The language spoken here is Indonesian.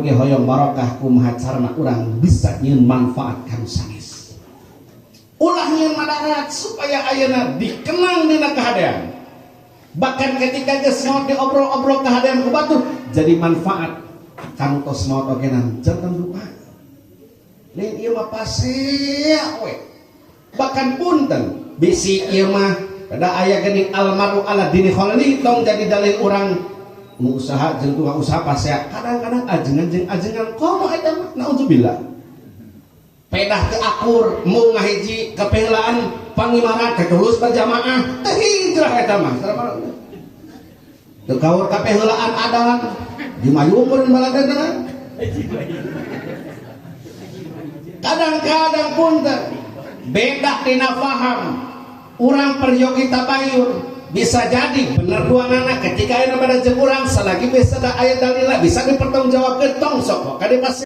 mugi hoyong barokah kumaha carana urang bisa nyieun manfaat kanu sanes. Ulah nyieun madarat supaya ayeuna dikenang dina kahadean. Bahkan ketika geus maot diobrol-obrol kahadean ku batur jadi manfaat kanu tos maot ogenan janten lupa. Lain ieu mah pasea we. Bahkan punten bisi ieu mah pada aya geuning almaru ala dini khalili tong jadi dalil urang nu usaha jeung tukang usaha pasea. Kadang-kadang ajengan jeung ajengan komo eta mah naudzubillah. Pedah teu akur mung ngahiji kapenglaan pangimarat ketulus berjamaah teh hijrah eta mah. Teu kaur kapenglaan adan dimayungkeun baladana. Kadang-kadang punten beda dina faham urang peryogi tabayun bisa jadi bener duanana ketika aya pada jeung urang salagi bisa da aya dalil bisa dipertanggungjawabkeun tong sok ka